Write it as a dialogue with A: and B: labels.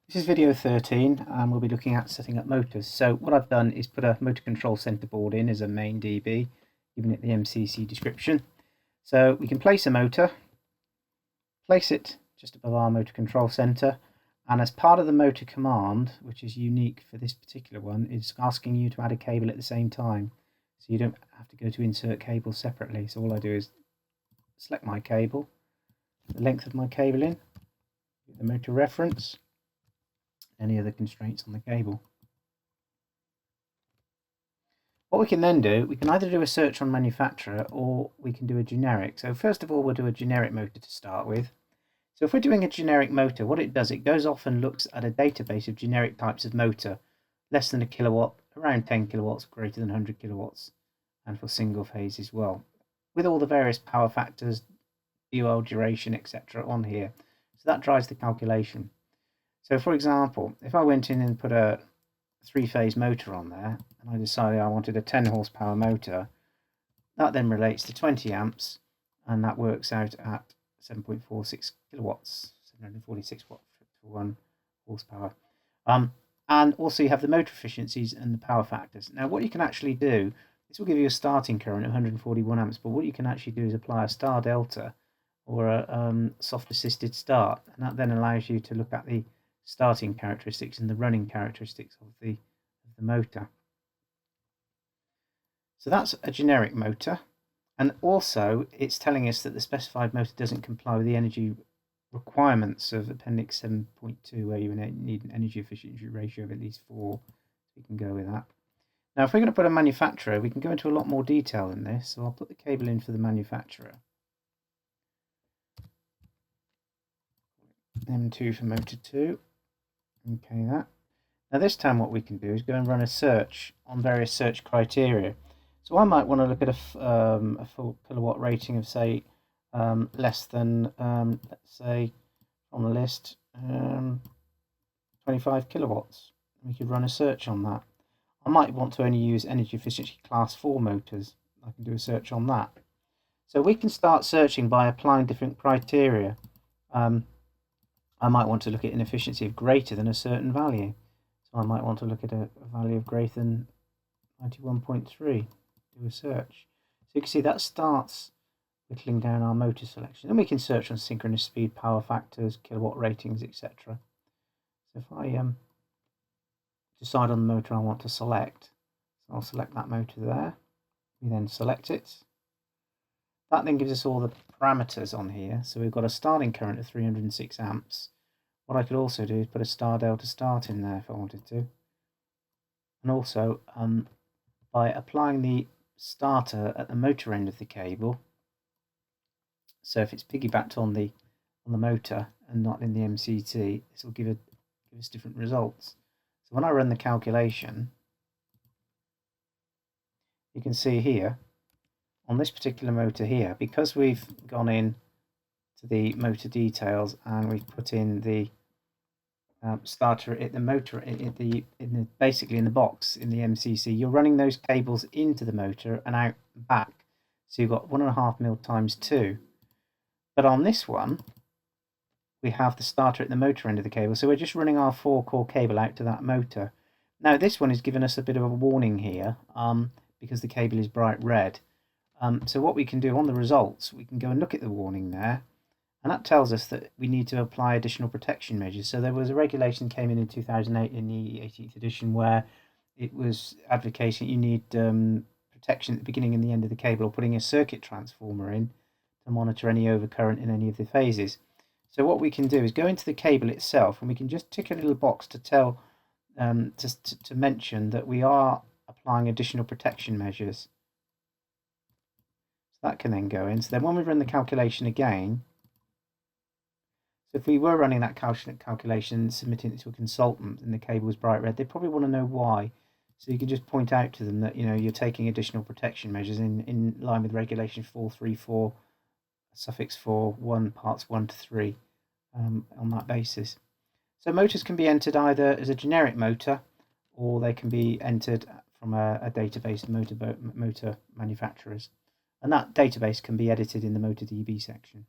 A: This is video 13 and we'll be looking at setting up motors. So what I've done is put a motor control center board in as a main DB, giving it the MCC description. So we can place a motor, place it just above our motor control center, and as part of the motor command, which is unique for this particular one, it's asking you to add a cable at the same time. So you don't have to go to insert cables separately. So all I do is select my cable, the length of my cable in, the motor reference, any other constraints on the cable. What we can then do, we can either do a search on manufacturer or we can do a generic. So first of all, we'll do a generic motor to start with. So if we're doing a generic motor, what it does, it goes off and looks at a database of generic types of motor, less than a kilowatt, around 10 kilowatts, greater than 100 kilowatts, and for single phase as well, with all the various power factors, UL duration, etc. on here. So that drives the calculation. So for example, if I went in and put a 3-phase motor on there, and I decided I wanted a 10 horsepower motor, that then relates to 20 amps, and that works out at 7.46 kilowatts, 746 watts for 1 horsepower. And also you have the motor efficiencies and the power factors. Now what you can actually do, this will give you a starting current of 141 amps, but what you can actually do is apply a star delta or a soft assisted start, and that then allows you to look at the starting characteristics and the running characteristics of the motor. So that's a generic motor, and also it's telling us that the specified motor doesn't comply with the energy requirements of Appendix 7.2, where you need an energy efficiency ratio of at least 4. So we can go with that. Now if we're going to put a manufacturer, we can go into a lot more detail than this, so I'll put the cable in for the manufacturer. M2 for motor 2. Okay, that. Now this time what we can do is go and run a search on various search criteria. So I might want to look at a full kilowatt rating of, say, less than, let's say, on the list, 25 kilowatts. We could run a search on that. I might want to only use energy efficiency class 4 motors. I can do a search on that. So we can start searching by applying different criteria. I might want to look at an efficiency of greater than a certain value. So I might want to look at a value of greater than 91.3, do a search. So you can see that starts whittling down our motor selection. And we can search on synchronous speed, power factors, kilowatt ratings, etc. So if I decide on the motor I want to select, so I'll select that motor there. We then select it. That then gives us all the parameters on here. So we've got a starting current of 306 amps. What I could also do is put a star delta start in there if I wanted to. And also, by applying the starter at the motor end of the cable, so if it's piggybacked on the motor and not in the MCT, this will give us different results. So when I run the calculation, you can see here, on this particular motor here, because we've gone in to the motor details and we've put in the starter at the motor basically in the box in the MCC, you're running those cables into the motor and out and back. So you've got 1.5 mil times 2. But on this one, we have the starter at the motor end of the cable. So we're just running our 4-core cable out to that motor. Now this one is giving us a bit of a warning here because the cable is bright red. So what we can do on the results, we can go and look at the warning there, and that tells us that we need to apply additional protection measures. So there was a regulation came in 2008 in the 18th edition where it was advocating you need protection at the beginning and the end of the cable, or putting a circuit transformer in to monitor any overcurrent in any of the phases. So what we can do is go into the cable itself, and we can just tick a little box to tell to mention that we are applying additional protection measures. That can then go in. So then when we run the calculation again, so if we were running that calculation, submitting it to a consultant and the cable was bright red, they probably want to know why. So you can just point out to them that you're taking additional protection measures in line with regulation 434 suffix 4 parts 1 to 3 on that basis. So motors can be entered either as a generic motor, or they can be entered from a database of motor manufacturers. And that database can be edited in the MotorDB section.